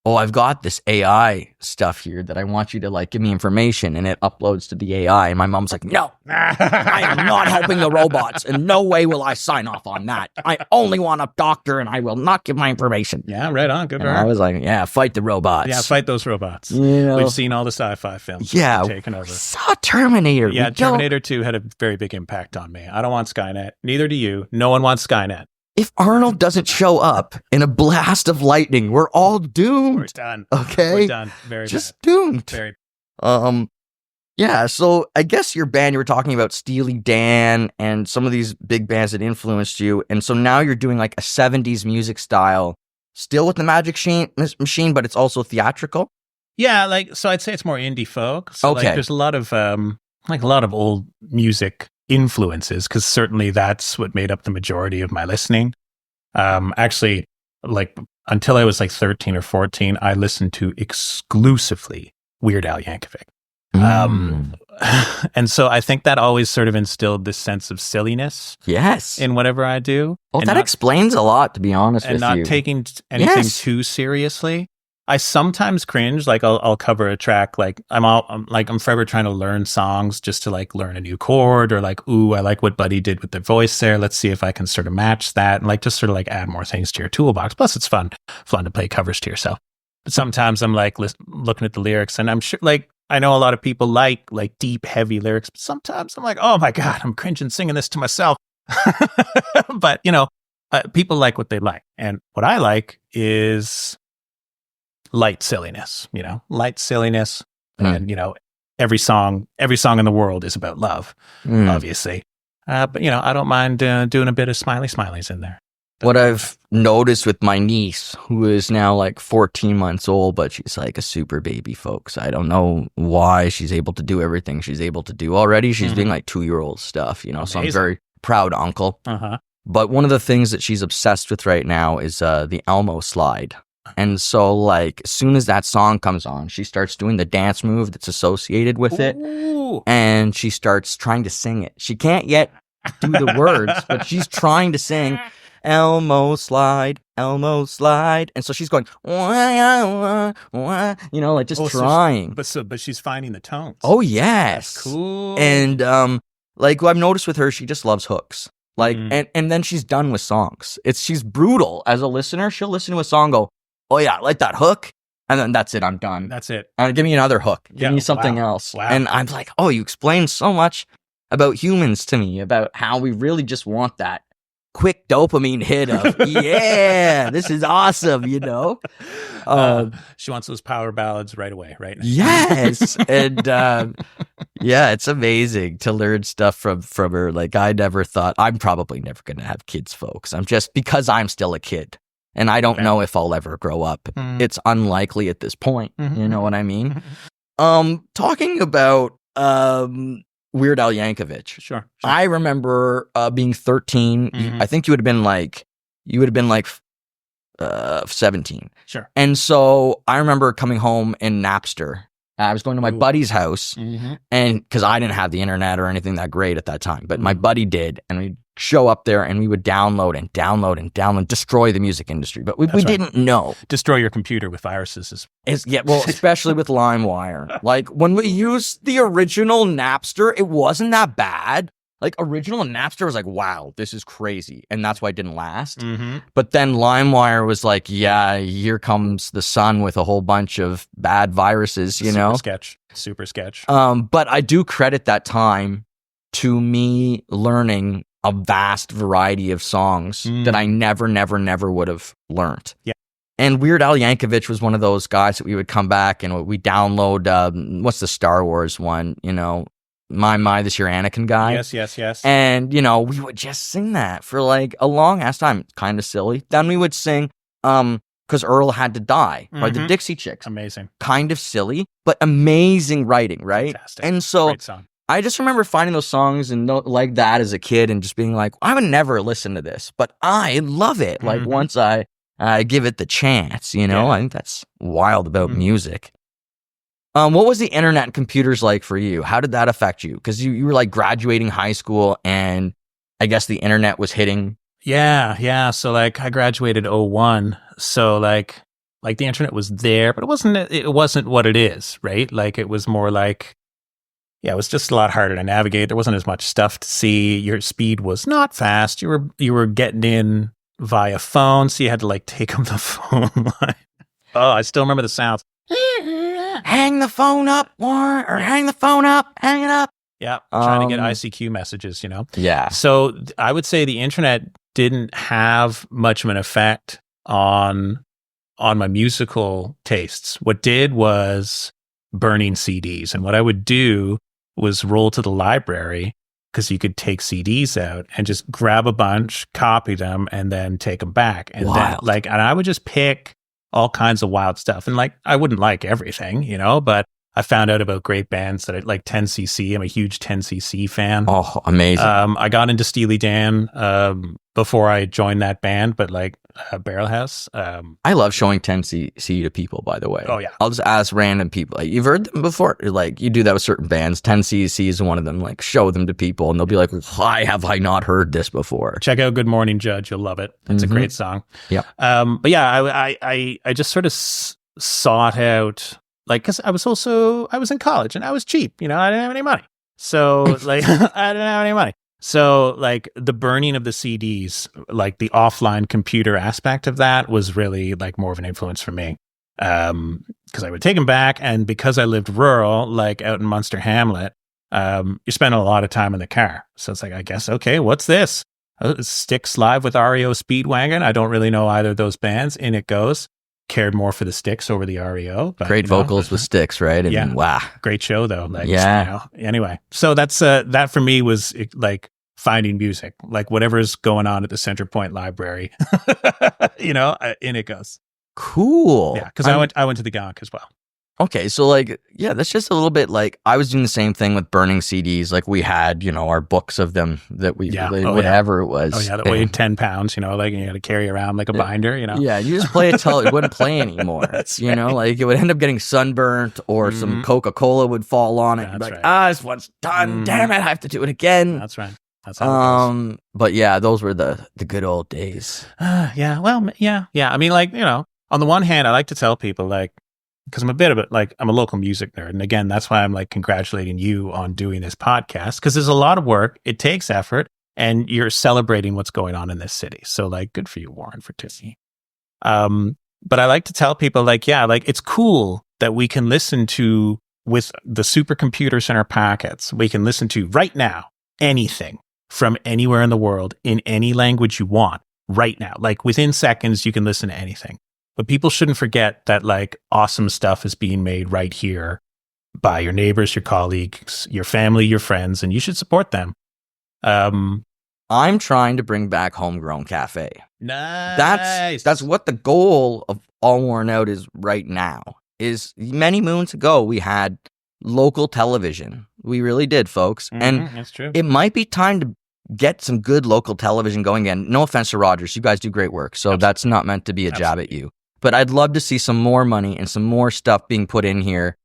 S2: oh, I've got this AI stuff here that I want you to like give me information, and it uploads to the AI. And my mom's like, no, I am not helping the robots. In no way will I sign off on that. I only want a doctor, and I will not give my information.
S3: Yeah, right on. Good for
S2: And
S3: her.
S2: I was like, yeah, fight the robots.
S3: Yeah, fight those robots.
S2: You know?
S3: We've seen all the sci-fi films
S2: Yeah,
S3: taken over.
S2: saw Terminator.
S3: Yeah,
S2: We don't-
S3: Terminator 2 had a very big impact on me. I don't want Skynet. Neither do you. No one wants Skynet.
S2: If Arnold doesn't show up in a blast of lightning, we're all
S3: We're
S2: doomed.
S3: done.
S2: Okay,
S3: We're done. Very
S2: just
S3: bad.
S2: doomed.
S3: Very.
S2: Yeah, so I guess your band, you were talking about Steely Dan and some of these big bands that influenced you. And so now you're doing like a 70s music style, still with the machine, but it's also theatrical.
S3: Yeah, like, so I'd say it's more indie folk. So
S2: Okay.
S3: like, there's a lot of old music influences, because certainly that's what made up the majority of my listening. Actually, like, until I was like 13 or 14, I listened to exclusively Weird Al Yankovic. And so I think that always sort of instilled this sense of silliness
S2: Yes.
S3: in whatever I do.
S2: Well,
S3: and
S2: that
S3: not,
S2: explains a lot, to be honest
S3: and
S2: with
S3: not
S2: you.
S3: taking anything
S2: Yes.
S3: too seriously. I sometimes cringe, like I'll cover a track, like I'm forever trying to learn songs just to like learn a new chord, or like, ooh, I like what Buddy did with the voice there. Let's see if I can sort of match that, and like just sort of like add more things to your toolbox. Plus, it's fun to play covers to yourself. But sometimes I'm like looking at the lyrics, and I'm sure, like, I know a lot of people like deep, heavy lyrics, but sometimes I'm like, oh my God, I'm cringing singing this to myself. But you know, people like what they like, and what I like is light silliness, and, you know, every song in the world is about love, obviously. But, you know, I don't mind doing a bit of smileys in there.
S2: What I've noticed with my niece, who is now like 14 months old, but she's like a super baby, folks. I don't know why she's able to do everything she's able to do already. She's doing like 2-year-old stuff, you know, so I'm
S3: Amazing.
S2: very proud uncle.
S3: Uh-huh.
S2: But one of the things that she's obsessed with right now is the Elmo slide. And so, like, as soon as that song comes on, she starts doing the dance move that's associated with it.
S3: Ooh.
S2: And she starts trying to sing it. She can't yet do the words, but she's trying to sing Elmo slide, Elmo slide. And so she's going, wah, wah, you know, like just trying.
S3: But she's finding the tones.
S2: Oh, yes.
S3: That's cool.
S2: And, like, what I've noticed with her, she just loves hooks. Like, and then she's done with songs. She's brutal as a listener. She'll listen to a song, go, oh yeah, I like that hook. And then that's it, I'm done.
S3: That's it.
S2: Give me another hook. Give
S3: Yeah,
S2: me something
S3: wow.
S2: else.
S3: Wow.
S2: And I'm like, oh, you explained so much about humans to me, about how we really just want that quick dopamine hit of, yeah, this is awesome, you know?
S3: She wants those power ballads right away, right?
S2: Yes. And yeah, it's amazing to learn stuff from her. Like, I never thought, I'm probably never going to have kids, folks. Because I'm still a kid. And I don't know if I'll ever grow up. It's unlikely at this point. You know what I mean? Talking about Weird Al Yankovic.
S3: Sure.
S2: I remember being 13. I think you would have been like 17.
S3: Sure.
S2: And so I remember coming home in Napster I was going to my buddy's house,
S3: Mm-hmm.
S2: and because I didn't have the internet or anything that great at that time, but my buddy did, and we'd show up there and we would download, destroy the music industry. But we didn't know.
S3: Destroy your computer with viruses.
S2: Especially with LimeWire. Like when we used the original Napster, it wasn't that bad. Like original Napster was like, wow, this is crazy. And that's why it didn't last.
S3: Mm-hmm.
S2: But then LimeWire was like, yeah, here comes the sun with a whole bunch of bad viruses, you know?
S3: Super sketch.
S2: But I do credit that time to me learning a vast variety of songs that I never would have learned.
S3: Yeah.
S2: And Weird Al Yankovic was one of those guys that we would come back and we download, what's the Star Wars one, you know? My This Year Anakin guy.
S3: Yes.
S2: And, you know, we would just sing that for like a long ass time. Kind of silly. Then we would sing, Because Earl Had to Die by the Dixie Chicks.
S3: Amazing.
S2: Kind of silly, but amazing writing, right?
S3: Fantastic.
S2: And so
S3: Great song.
S2: I just remember finding those songs and like that as a kid and just being like, I would never listen to this, but I love it. Like once I give it the chance, you know, I think that's wild about music. What was the internet and computers like for you? How did that affect you? Because you were like graduating high school and I guess the internet was hitting.
S3: Yeah. So like I graduated 01. So like the internet was there, but it wasn't what it is, right? Like it was more like, it was just a lot harder to navigate. There wasn't as much stuff to see. Your speed was not fast. You were getting in via phone, so you had to like take up the phone line. Oh, I still remember the sounds.
S2: Hang the phone up, Warren, or hang the phone up, hang it up.
S3: Yeah, trying to get ICQ messages, you know?
S2: Yeah.
S3: So I would say the internet didn't have much of an effect on my musical tastes. What did was burning CDs. And what I would do was roll to the library because you could take CDs out and just grab a bunch, copy them, and then take them back. And
S2: Wild.
S3: then and I would just pick all kinds of wild stuff. And like, I wouldn't like everything, you know, but I found out about great bands that I like 10cc. I'm a huge 10cc fan.
S2: Oh, amazing.
S3: I got into Steely Dan before I joined that band, but like Barrelhouse.
S2: I love showing 10cc to people, by the way.
S3: Oh, yeah.
S2: I'll just ask random people. Like, you've heard them before? Like, you do that with certain bands. 10cc is one of them. Like, show them to people, and they'll be like, why have I not heard this before?
S3: Check out Good Morning Judge. You'll love it. It's a great song.
S2: Yeah.
S3: But yeah, I just sort of sought out, like, because I was in college and I was cheap. You know, I didn't have any money. So, like, I didn't have any money. So, like, the burning of the CDs, like the offline computer aspect of that was really like more of an influence for me. Because I would take them back, and because I lived rural, like out in Munster Hamlet, you spend a lot of time in the car. So it's like, I guess, okay, what's this? Styx live with REO Speedwagon. I don't really know either of those bands. In it goes. Cared more for the Styx over the REO. But,
S2: great vocals with Styx, right? I mean, wow.
S3: Great show though. Like,
S2: yeah.
S3: You know, anyway, so that's that for me was like finding music, like whatever's going on at the Center Point Library. You know, in it goes.
S2: Cool.
S3: Yeah, because I went to the Gonk as well.
S2: Okay, so like, yeah, that's just a little bit like I was doing the same thing with burning CDs. Like we had, you know, our books of them that we, whatever it was.
S3: Oh yeah, that weighed 10 pounds. You know, like you had to carry around like a binder. You know.
S2: Yeah, you just play it till it wouldn't play anymore. That's you know, like it would end up getting sunburnt, or some Coca-Cola would fall on it.
S3: That's
S2: like,
S3: right.
S2: this one's done. Damn it, I have to do it again.
S3: That's right. That's how it goes.
S2: But yeah, those were the good old days.
S3: Yeah. Well, yeah. I mean, like, you know, on the one hand, I like to tell people, like, because I'm a bit of it, like, I'm a local music nerd. And again, that's why I'm like congratulating you on doing this podcast, because there's a lot of work. It takes effort, and you're celebrating what's going on in this city. So like, good for you, Warren, for Tiffany. But I like to tell people, like, yeah, like it's cool that we can listen to, with the supercomputers in our pockets, we can listen to right now, anything from anywhere in the world in any language you want right now. Like within seconds, you can listen to anything. But people shouldn't forget that like awesome stuff is being made right here by your neighbors, your colleagues, your family, your friends, and you should support them.
S2: I'm trying to bring back Homegrown Cafe.
S3: Nice.
S2: That's what the goal of All Worn Out is right now. Is many moons ago we had local television. We really did, folks. And
S3: that's true.
S2: It might be time to get some good local television going again. No offense to Rogers. You guys do great work. So That's not meant to be a jab at you. But I'd love to see some more money and some more stuff being put in here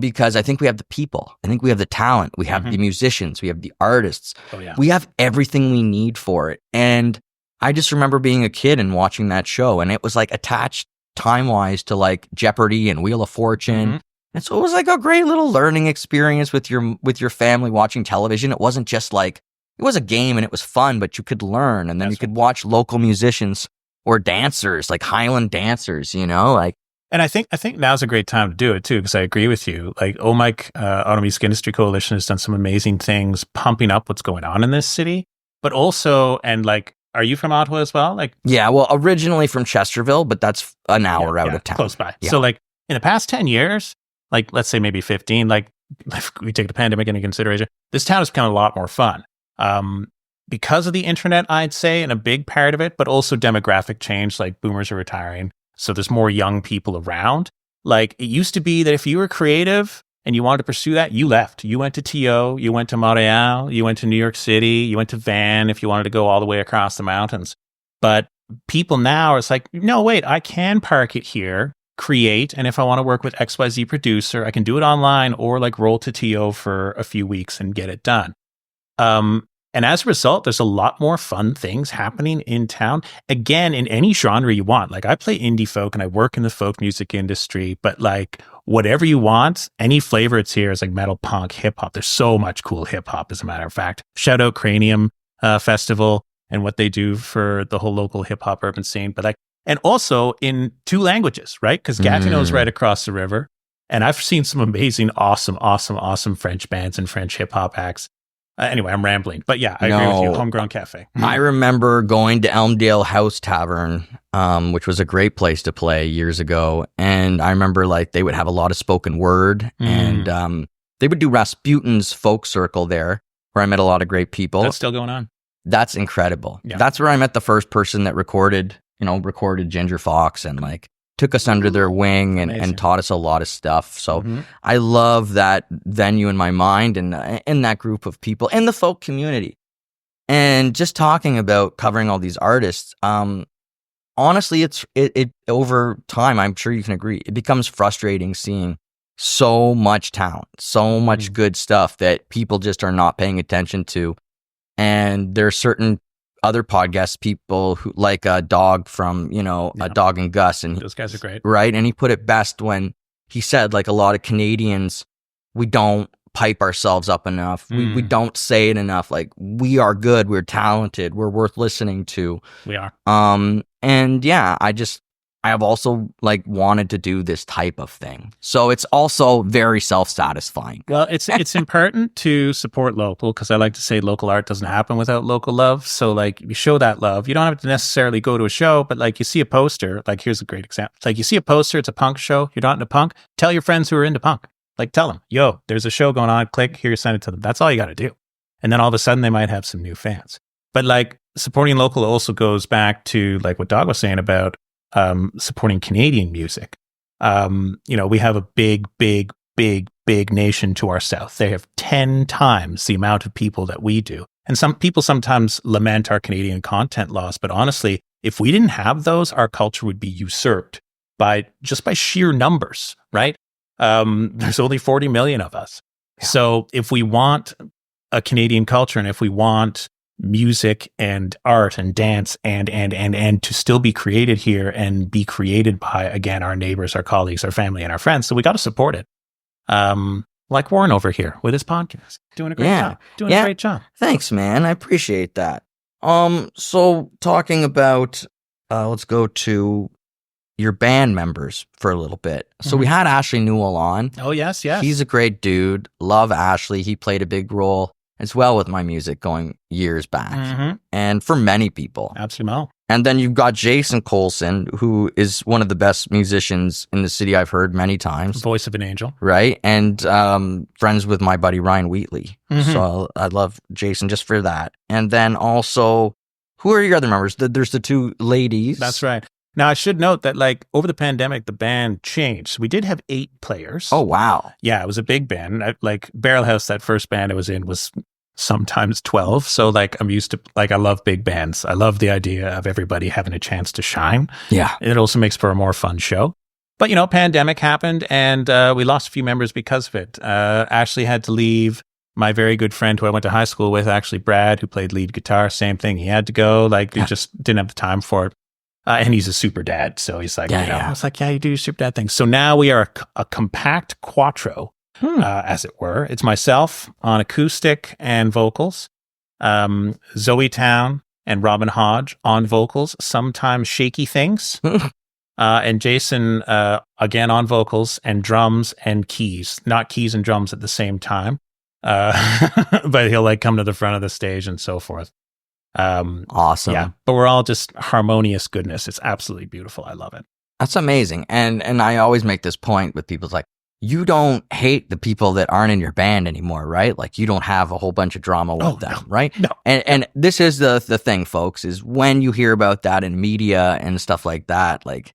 S2: because I think we have the people. I think we have the talent. We have the musicians. We have the artists.
S3: Oh, yeah.
S2: We have everything we need for it. And I just remember being a kid and watching that show, and it was like attached time-wise to like Jeopardy and Wheel of Fortune. And so it was like a great little learning experience with your family watching television. It wasn't just like, it was a game and it was fun, but you could learn, and then you could watch local musicians or dancers, like Highland dancers, like.
S3: And I think now's a great time to do it too, because I agree with you. Like OMIC, Ottawa Music Industry Coalition, has done some amazing things pumping up what's going on in this city, but also, and like, are you from Ottawa as well? Like,
S2: yeah, well, originally from Chesterville, but that's an hour out of town,
S3: close by.
S2: Yeah.
S3: So like in the past 10 years, like let's say maybe 15, like if we take the pandemic into consideration, this town has become a lot more fun. Because of the internet, I'd say, and a big part of it, but also demographic change, like boomers are retiring. So there's more young people around. Like it used to be that if you were creative and you wanted to pursue that, you left. You went to TO, you went to Montreal, you went to New York City, you went to Van if you wanted to go all the way across the mountains. But people now, it's like, no, wait, I can park it here, create, and if I want to work with XYZ producer, I can do it online or like roll to TO for a few weeks and get it done. And as a result, there's a lot more fun things happening in town. Again, in any genre you want. Like I play indie folk and I work in the folk music industry, but like whatever you want, any flavor it's here is like metal, punk, hip hop. There's so much cool hip hop, as a matter of fact. Shout out Cranium Festival and what they do for the whole local hip hop urban scene. But like, and also in 2 languages, right? Because Gatineau's right across the river. And I've seen some amazing, awesome French bands and French hip hop acts. Anyway, I'm rambling, but yeah, I agree with you. Homegrown Cafe.
S2: I remember going to Elmdale House Tavern, which was a great place to play years ago. And I remember like they would have a lot of spoken word, and they would do Rasputin's folk circle there, where I met a lot of great people.
S3: That's still going on.
S2: That's incredible.
S3: Yeah.
S2: That's where I met the first person that recorded Ginger Fox, and like took us under their wing and taught us a lot of stuff. So I love that venue in my mind, and that group of people and the folk community. And just talking about covering all these artists, honestly, it over time, I'm sure you can agree, it becomes frustrating seeing so much talent, so much good stuff that people just are not paying attention to. And there are certain other podcast people who like a Dog from, a Dog and Gus, and
S3: those guys are great.
S2: Right. And he put it best when he said, like, a lot of Canadians, we don't pipe ourselves up enough. We don't say it enough. Like, we are good. We're talented. We're worth listening to.
S3: We are.
S2: And yeah, I have also like wanted to do this type of thing. So it's also very self-satisfying.
S3: Well, it's important to support local, because I like to say local art doesn't happen without local love. So like you show that love. You don't have to necessarily go to a show, but like you see a poster, like here's a great example. Like you see a poster, it's a punk show. You're not into punk. Tell your friends who are into punk. Like tell them, yo, there's a show going on. Click here, send it to them. That's all you got to do. And then all of a sudden they might have some new fans. But like supporting local also goes back to like what Dog was saying about supporting Canadian music. We have a big nation to our south. They have 10 times the amount of people that we do. And some people sometimes lament our Canadian content loss, but honestly, if we didn't have those, our culture would be usurped by sheer numbers, right? There's only 40 million of us. Yeah. So if we want a Canadian culture, and if we want music and art and dance and to still be created here and be created by, again, our neighbors, our colleagues, our family, and our friends. So we got to support it. Like Warren over here with his podcast, doing a great job. A great job.
S2: Thanks, man. I appreciate that. So talking about, let's go to your band members for a little bit. So we had Ashley Newell on.
S3: Oh, yes.
S2: He's a great dude. Love Ashley. He played a big role as well with my music going years back, and for many people.
S3: Absolutely.
S2: And then you've got Jason Colson, who is one of the best musicians in the city I've heard many times.
S3: Voice of an angel.
S2: Right. And friends with my buddy Ryan Wheatley. So I love Jason just for that. And then also, who are your other members? There's the 2 ladies.
S3: That's right. Now, I should note that, like, over the pandemic, the band changed. We did have 8 players.
S2: Oh, wow.
S3: Yeah, it was a big band. Like, Barrel House, that first band I was in, was sometimes 12. So, like, I'm used to, like, I love big bands. I love the idea of everybody having a chance to shine.
S2: Yeah.
S3: It also makes for a more fun show. But, pandemic happened and we lost a few members because of it. Ashley had to leave. My very good friend who I went to high school with, actually Brad, who played lead guitar, same thing. He had to go. Like, he just didn't have the time for it. And he's a super dad. So he's like, I was like, yeah, you do your super dad thing. So now we are a compact quattro, as it were. It's myself on acoustic and vocals, Zoe Town and Robin Hodge on vocals, sometimes Shaky Things, and Jason, again, on vocals and drums and keys, not keys and drums at the same time. But he'll like come to the front of the stage and so forth.
S2: Awesome.
S3: Yeah, but we're all just harmonious goodness. It's absolutely beautiful. I love it.
S2: That's amazing. And I always make this point with people. It's like, you don't hate the people that aren't in your band anymore, right? Like, you don't have a whole bunch of drama with them, right?
S3: No.
S2: And this is the thing, folks, is when you hear about that in media and stuff like that, like,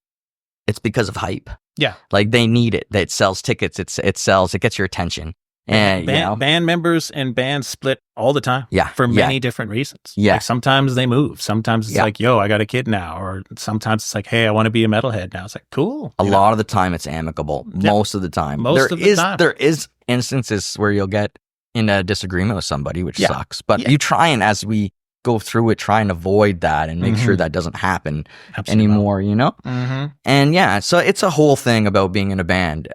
S2: it's because of hype.
S3: Yeah.
S2: Like, they need it. It sells tickets. It gets your attention. And
S3: band members and bands split all the time.
S2: Yeah.
S3: For many different reasons.
S2: Yeah.
S3: Like, sometimes they move. Sometimes it's like, yo, I got a kid now. Or sometimes it's like, hey, I want to be a metalhead now. It's like, cool.
S2: A lot of the time it's amicable.
S3: Yeah.
S2: Most of the time.
S3: Time.
S2: There is instances where you'll get in a disagreement with somebody, which sucks. But you try, and as we go through it, try and avoid that and make sure that doesn't happen anymore, And so it's a whole thing about being in a band,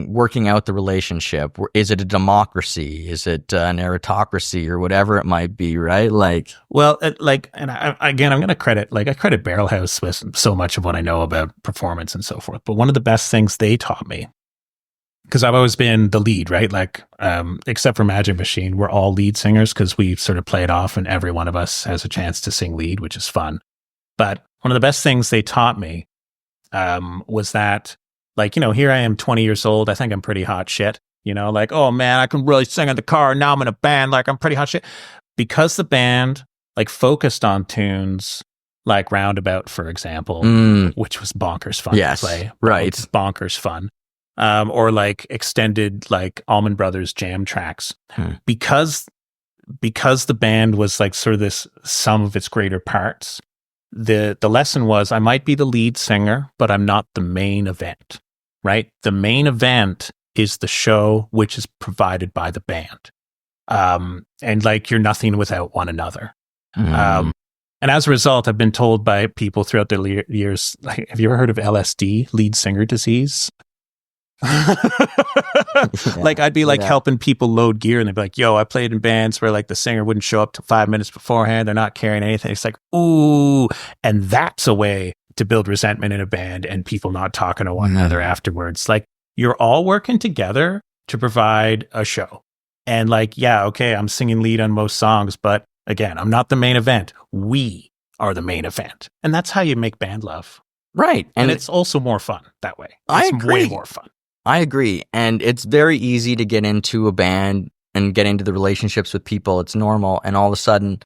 S2: working out the relationship. Is it a democracy? Is it an aristocracy or whatever it might be, right? Like,
S3: well, I'm going to credit Barrelhouse with so much of what I know about performance and so forth. But one of the best things they taught me, because I've always been the lead, right? Like, except for Magic Machine, we're all lead singers because we sort of play it off and every one of us has a chance to sing lead, which is fun. But one of the best things they taught me was that, like, here I am 20 years old. I think I'm pretty hot shit, like, oh man, I can really sing in the car. Now I'm in a band. Like, I'm pretty hot shit. Because the band, like, focused on tunes like Roundabout, for example, which was bonkers fun to play.
S2: Right.
S3: Bonkers fun. Or like extended, like Allman Brothers jam tracks, because the band was like sort of this sum of its greater parts. The lesson was, I might be the lead singer, but I'm not the main event, right? The main event is the show, which is provided by the band. And like, you're nothing without one another. And as a result, I've been told by people throughout the years, like, have you ever heard of LSD, lead singer disease? Like, I'd be like helping people load gear and they'd be like, yo, I played in bands where like the singer wouldn't show up till 5 minutes beforehand. They're not carrying anything. It's like, ooh. And that's a way to build resentment in a band and people not talking to one another afterwards. Like, you're all working together to provide a show. And like, yeah, okay, I'm singing lead on most songs, but again, I'm not the main event. We are the main event. And that's how you make band love.
S2: Right.
S3: And it's also more fun that way.
S2: I
S3: It's
S2: agree.
S3: way more fun.
S2: I agree. And it's very easy to get into a band and get into the relationships with people. It's normal. And all of a sudden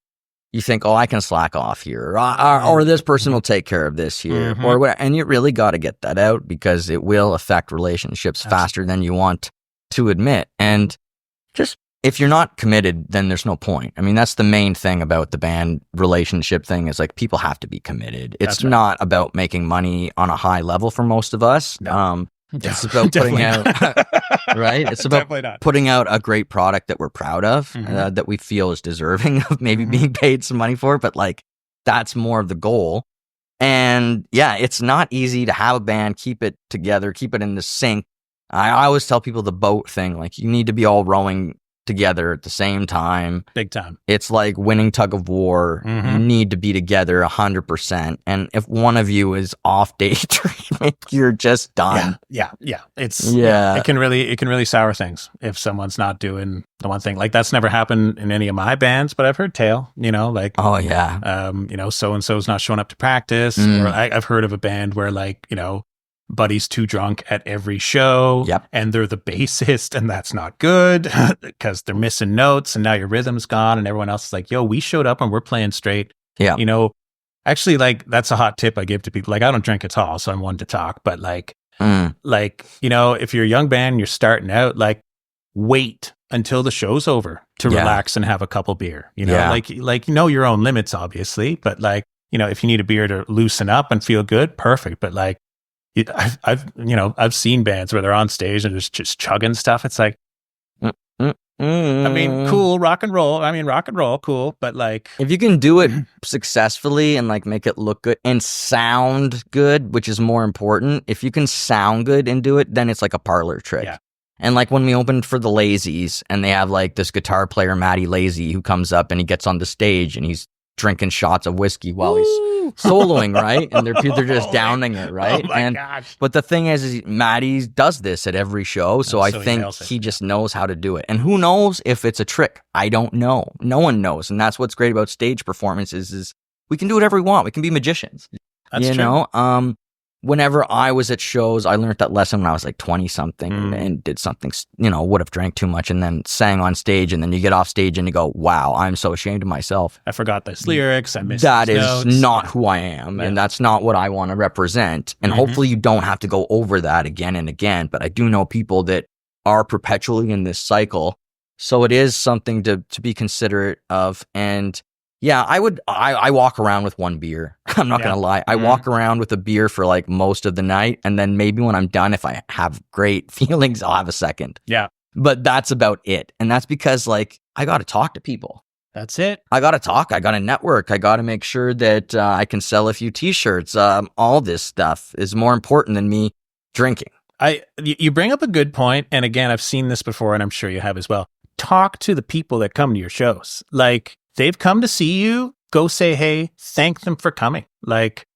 S2: you think, oh, I can slack off here, or this person will take care of this here, or whatever. And you really got to get that out because it will affect relationships faster than you want to admit. And just, if you're not committed, then there's no point. I mean, that's the main thing about the band relationship thing, is like, people have to be committed. It's not about making money on a high level for most of us.
S3: No.
S2: It's about putting out, right? It's about putting out a great product that we're proud of, that we feel is deserving of maybe being paid some money for. But like, that's more of the goal. And yeah, it's not easy to have a band, keep it together, keep it in the sync. I always tell people the boat thing, like, you need to be all rowing together at the same time.
S3: Big time. It's
S2: like winning tug of war. You need to be together 100%. And if one of you is off daydreaming, you're just done.
S3: Yeah. It can really sour things if someone's not doing the one thing. Like, that's never happened in any of my bands, but I've heard tale, like,
S2: oh yeah,
S3: so and so's not showing up to practice. Or I've heard of a band where, like, buddy's too drunk at every show, and they're the bassist, and that's not good because they're missing notes, and now your rhythm's gone, and everyone else is like, yo, we showed up and we're playing straight. Actually, like, that's a hot tip I give to people. Like, I don't drink at all, so I'm one to talk, but like, if you're a young band, you're starting out, like, wait until the show's over to relax and have a couple beer, like your own limits, obviously, but like, if you need a beer to loosen up and feel good, perfect. But like, I've seen bands where they're on stage and just chugging stuff. It's like, I mean, cool, rock and roll. Cool. But like,
S2: if you can do it successfully and like make it look good and sound good, which is more important, if you can sound good and do it, then it's like a parlor trick.
S3: Yeah.
S2: And like when we opened for the Lazies and they have like this guitar player, Matty Lazy, who comes up and he gets on the stage and he's drinking shots of whiskey while he's soloing, right? And they're just downing it, right?
S3: Oh my gosh.
S2: But the thing is Matty does this at every show, so I think he just knows how to do it. And who knows if it's a trick? I don't know. No one knows, and that's what's great about stage performances is we can do whatever we want. We can be magicians.
S3: That's
S2: you
S3: true.
S2: know, whenever I was at shows, I learned that lesson when I was like 20 something and did something, would have drank too much and then sang on stage. And then you get off stage and you go, wow, I'm so ashamed of myself.
S3: I forgot this lyrics. I missed
S2: That
S3: these
S2: is
S3: notes.
S2: not who I am. And that's not what I want to represent. And hopefully you don't have to go over that again and again. But I do know people that are perpetually in this cycle. So it is something to be considerate of. And yeah, I walk around with one beer. I'm not going to lie. I walk around with a beer for like most of the night. And then maybe when I'm done, if I have great feelings, I'll have a second.
S3: Yeah.
S2: But that's about it. And that's because like, I got to talk to people.
S3: That's it.
S2: I got to talk. I got to network. I got to make sure that I can sell a few t-shirts. All this stuff is more important than me drinking.
S3: You bring up a good point. And again, I've seen this before and I'm sure you have as well. Talk to the people that come to your shows. Like, they've come to see you, go say, hey, thank them for coming. Like,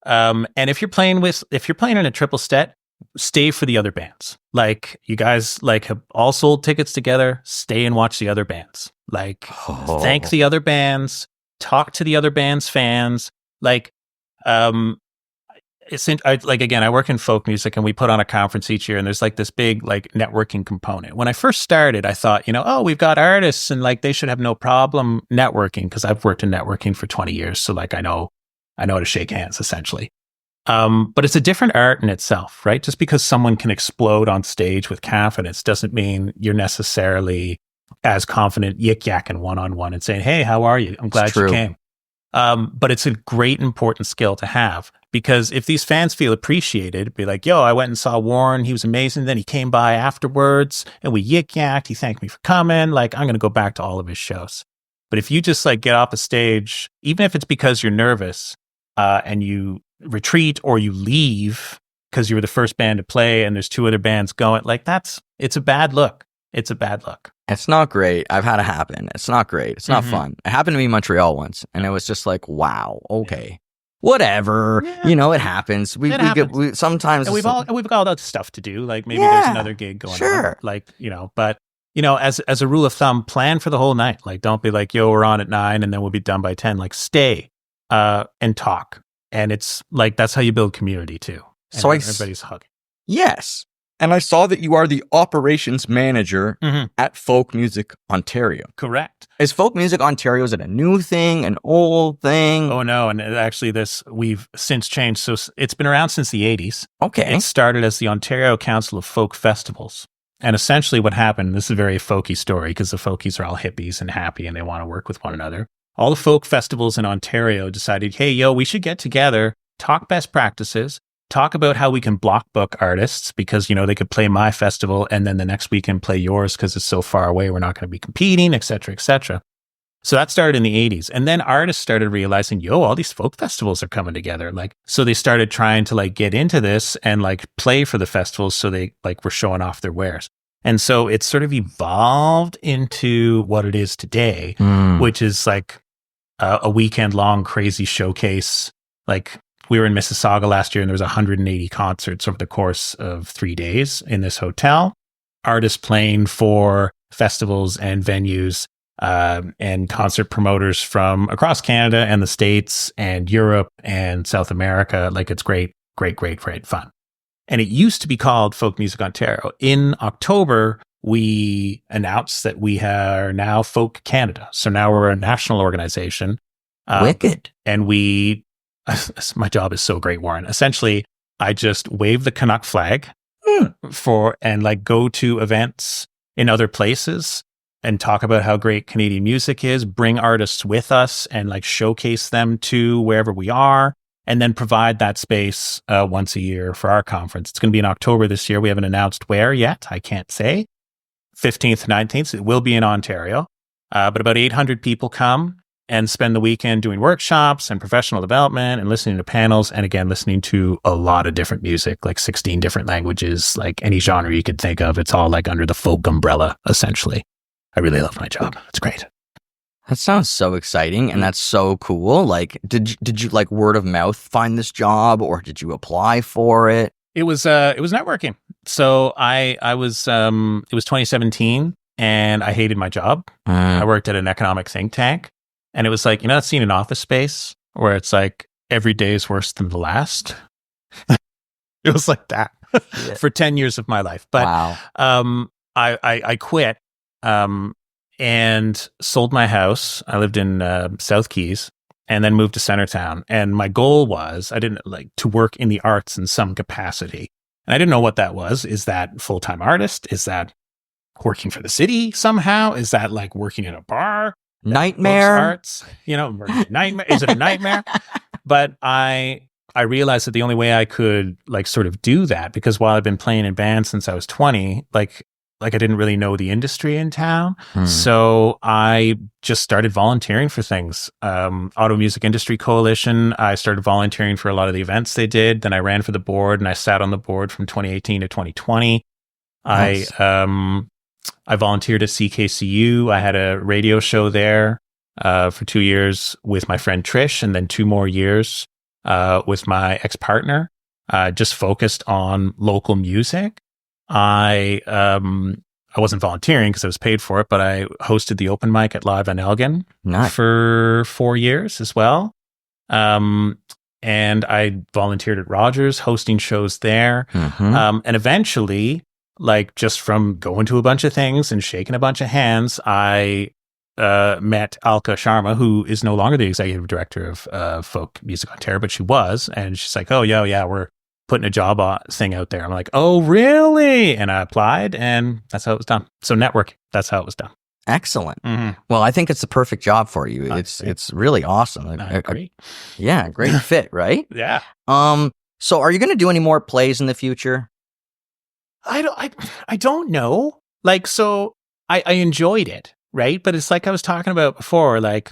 S3: and if you're playing in a triple set, stay for the other bands. Like, you guys like have all sold tickets together, stay and watch the other bands. Like, thank the other bands, talk to the other band's fans. Like, I work in folk music and we put on a conference each year and there's like this big like networking component. When I first started, I thought, we've got artists and like they should have no problem networking because I've worked in networking for 20 years. So like I know how to shake hands essentially. But it's a different art in itself, right? Just because someone can explode on stage with confidence doesn't mean you're necessarily as confident yik-yakking one-on-one and saying, hey, how are you? I'm glad you came. But it's a great, important skill to have because if these fans feel appreciated, be like, yo, I went and saw Warren. He was amazing. Then he came by afterwards and we yik-yacked. He thanked me for coming. Like, I'm going to go back to all of his shows. But if you just like get off the stage, even if it's because you're nervous, and you retreat or you leave because you were the first band to play and there's two other bands going, like it's a bad look. It's a bad look.
S2: It's not great. I've had it happen. It's not great. It's not fun. It happened to me in Montreal once, and it was just like, wow, okay, whatever.
S3: Yeah.
S2: It happens. We sometimes
S3: and we've all got stuff to do. Like maybe there's another gig going on. Like but as a rule of thumb, plan for the whole night. Like don't be like, yo, we're on at 9 and then we'll be done by 10. Like stay and talk, and it's like that's how you build community too. And so everybody's hugging.
S2: Yes. And I saw that you are the operations manager at Folk Music Ontario.
S3: Correct.
S2: Is Folk Music Ontario, is it a new thing, an old thing?
S3: Oh, no. And actually we've since changed. So it's been around since the 80s.
S2: Okay.
S3: It started as the Ontario Council of Folk Festivals. And essentially what happened, this is a very folky story because the folkies are all hippies and happy and they want to work with one another. All the folk festivals in Ontario decided, hey, yo, we should get together, talk best practices, talk about how we can block book artists because, they could play my festival and then the next weekend play yours because it's so far away. We're not going to be competing, et cetera, et cetera. So that started in the 80s. And then artists started realizing, yo, all these folk festivals are coming together. Like, so they started trying to like get into this and like play for the festivals. So they like were showing off their wares. And so it's sort of evolved into what it is today, which is like a weekend long crazy showcase. Like, we were in Mississauga last year and there was 180 concerts over the course of 3 days in this hotel. Artists playing for festivals and venues and concert promoters from across Canada and the States and Europe and South America. Like it's great fun. And it used to be called Folk Music Ontario. In October, we announced that we are now Folk Canada. So now we're a national organization.
S2: Wicked.
S3: And my job is so great, Warren. Essentially, I just wave the Canuck flag and like go to events in other places and talk about how great Canadian music is, bring artists with us and like showcase them to wherever we are and then provide that space once a year for our conference. It's going to be in October this year. We haven't announced where yet. I can't say. 15th, 19th. It will be in Ontario. But about 800 people come and spend the weekend doing workshops and professional development and listening to panels. And again, listening to a lot of different music, like 16 different languages, like any genre you could think of. It's all like under the folk umbrella, essentially. I really love my job. It's great.
S2: That sounds so exciting, and that's so cool. Like, did you like word of mouth find this job, or did you apply for it?
S3: It was networking. So I was it was 2017, and I hated my job. I worked at an economic think tank, and it was like, that scene in Office Space where it's like every day is worse than the last. It was like that for 10 years of my life. But
S2: wow.
S3: I quit. And sold my house. I lived in South Keys, and then moved to Centertown. And my goal was, I didn't like to work in the arts in some capacity. And I didn't know what that was. Is that full-time artist? Is that working for the city somehow? Is that like working in a bar?
S2: Nightmare?
S3: Arts, nightmare. Is it a nightmare? But I realized that the only way I could like sort of do that, because while I've been playing in bands since I was 20, like I didn't really know the industry in town. So I just started volunteering for things. Auto Music Industry Coalition, I started volunteering for a lot of the events they did. Then I ran for the board, and I sat on the board from 2018 to 2020. Nice. I volunteered at CKCU. I had a radio show there for 2 years with my friend Trish, and then 2 more years with my ex-partner, just focused on local music. I wasn't volunteering because I was paid for it, but I hosted the open mic at Live on Elgin for 4 years as well. And I volunteered at Rogers, hosting shows there. And eventually, like just from going to a bunch of things and shaking a bunch of hands, I met Alka Sharma, who is no longer the executive director of Folk Music Ontario, but she was. And she's like, oh, yeah, we're putting a job thing out there. I'm like, oh, really? And I applied, and that's how it was done. So networking, that's how it was done.
S2: Excellent. Well, I think it's the perfect job for you. It's really awesome.
S3: I agree.
S2: Yeah, great fit, right?
S3: Yeah.
S2: So are you going to do any more plays in the future?
S3: I don't know. Like, so I enjoyed it, right? But it's like I was talking about before, like,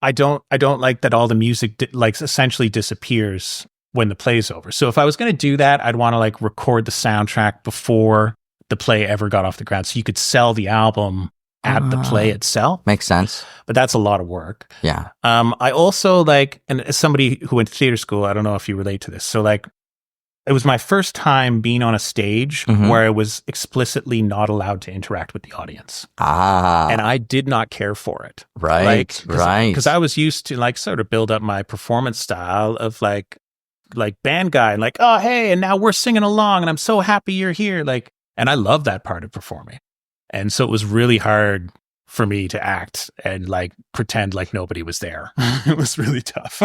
S3: I don't like that all the music like essentially disappears when the play's over. So if I was going to do that, I'd want to like record the soundtrack before the play ever got off the ground, so you could sell the album at the play itself.
S2: Makes sense.
S3: But that's a lot of work.
S2: Yeah.
S3: I also like, and as somebody who went to theater school, I don't know if you relate to this. So like, it was my first time being on a stage where I was explicitly not allowed to interact with the audience. And I did not care for it.
S2: Right.
S3: Because I was used to like sort of build up my performance style of like band guy, and like, oh, hey, and now we're singing along and I'm so happy you're here. Like, and I love that part of performing. And so it was really hard for me to act and like pretend like nobody was there. It was really tough.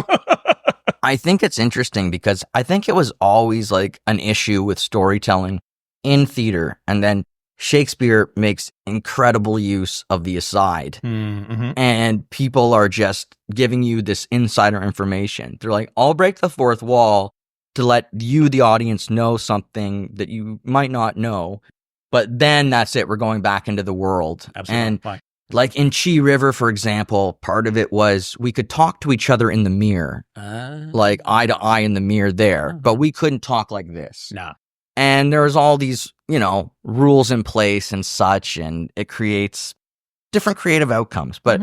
S2: I think it's interesting because I think it was always like an issue with storytelling in theater. And then Shakespeare makes incredible use of the aside. And people are just giving you this insider information. They're like, I'll break the fourth wall to let you, the audience, know something that you might not know. But then that's it. We're going back into the world.
S3: Absolutely.
S2: And
S3: Fine.
S2: like in Chi River, for example, part of it was we could talk to each other in the mirror, like eye to eye in the mirror there, but we couldn't talk like this.
S3: No.
S2: And there's all these, rules in place and such, and it creates different creative outcomes. But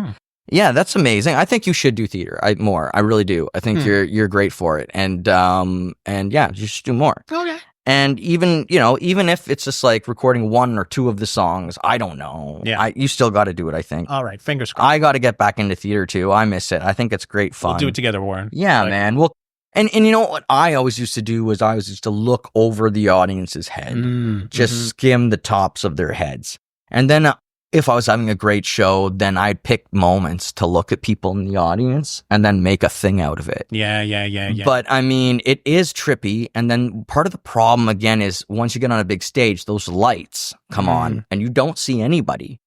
S2: yeah, that's amazing. I think you should do theater more. I really do. I think you're great for it. And yeah, you should do more.
S3: Okay.
S2: And even if it's just like recording 1 or 2 of the songs, I don't know.
S3: Yeah.
S2: You still got to do it, I think.
S3: All right. Fingers crossed.
S2: I got to get back into theater too. I miss it. I think it's great fun.
S3: We'll do it together, Warren.
S2: Yeah, man. Well, and you know what I always used to do was I was used to look over the audience's head, just skim the tops of their heads. And then if I was having a great show, then I'd pick moments to look at people in the audience and then make a thing out of it.
S3: Yeah.
S2: But I mean, it is trippy. And then part of the problem again is once you get on a big stage, those lights come on and you don't see anybody.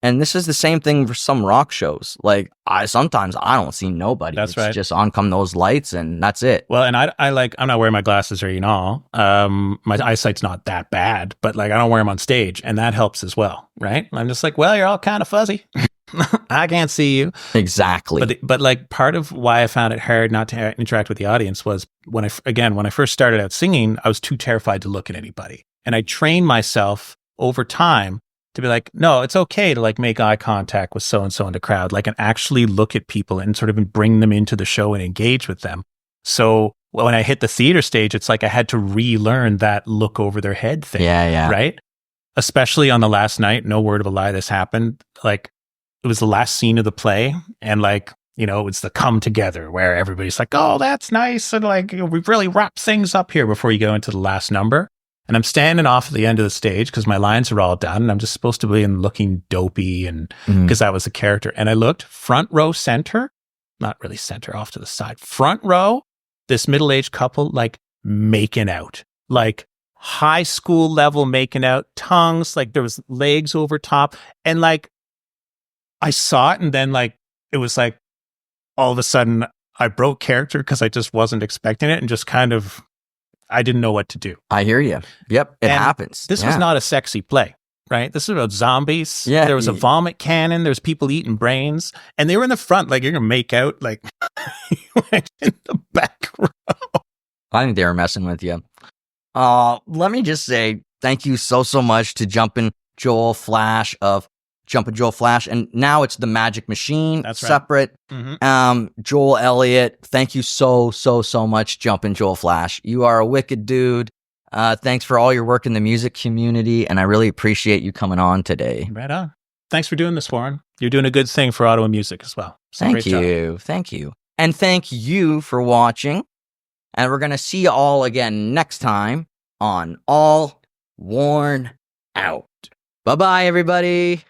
S2: And this is the same thing for some rock shows. Like sometimes I don't see nobody.
S3: That's
S2: it's
S3: right.
S2: just on come those lights and that's it.
S3: Well, and I'm not wearing my glasses or my eyesight's not that bad, but like I don't wear them on stage, and that helps as well, right? I'm just like, well, you're all kind of fuzzy. I can't see you.
S2: Exactly.
S3: But like part of why I found it hard not to interact with the audience was when I first started out singing, I was too terrified to look at anybody. And I trained myself over time to be like, no, it's okay to like make eye contact with so-and-so in the crowd, like, and actually look at people and sort of bring them into the show and engage with them. So when I hit the theater stage, it's like I had to relearn that look over their head thing.
S2: Yeah.
S3: Right? Especially on the last night, no word of a lie, this happened. Like, it was the last scene of the play, and like, you know, it's the come together where everybody's like, oh, that's nice. And like, you know, we've really wrapped things up here before you go into the last number. And I'm standing off at the end of the stage because my lines are all done and I'm just supposed to be looking dopey and because that was the character. And I looked front row center, not really center, off to the side, front row, this middle-aged couple like making out, like high school level making out, tongues, like there was legs over top. And like, I saw it, and then like, it was like, all of a sudden I broke character because I just wasn't expecting it and just kind of, I didn't know what to do.
S2: I hear you. Yep, it happens.
S3: This was not a sexy play, right? This is about zombies.
S2: Yeah.
S3: There was a vomit cannon. There's people eating brains. And they were in the front, like, you're going to make out, like, in the back row.
S2: I think they were messing with you. Let me just say thank you so much to Jumpin Joel Flash of Jumpin Joel Flash, and now it's the Magic Machine.
S3: That's right.
S2: Separate.
S3: Mm-hmm.
S2: Joel Elliott, thank you so much, Jumpin Joel Flash. You are a wicked dude. Thanks for all your work in the music community, and I really appreciate you coming on today.
S3: Right on. Thanks for doing this, Warren. You're doing a good thing for Ottawa music as well. So
S2: Thank you. And thank you for watching. And we're going to see you all again next time on All Worn Out. Bye-bye, everybody.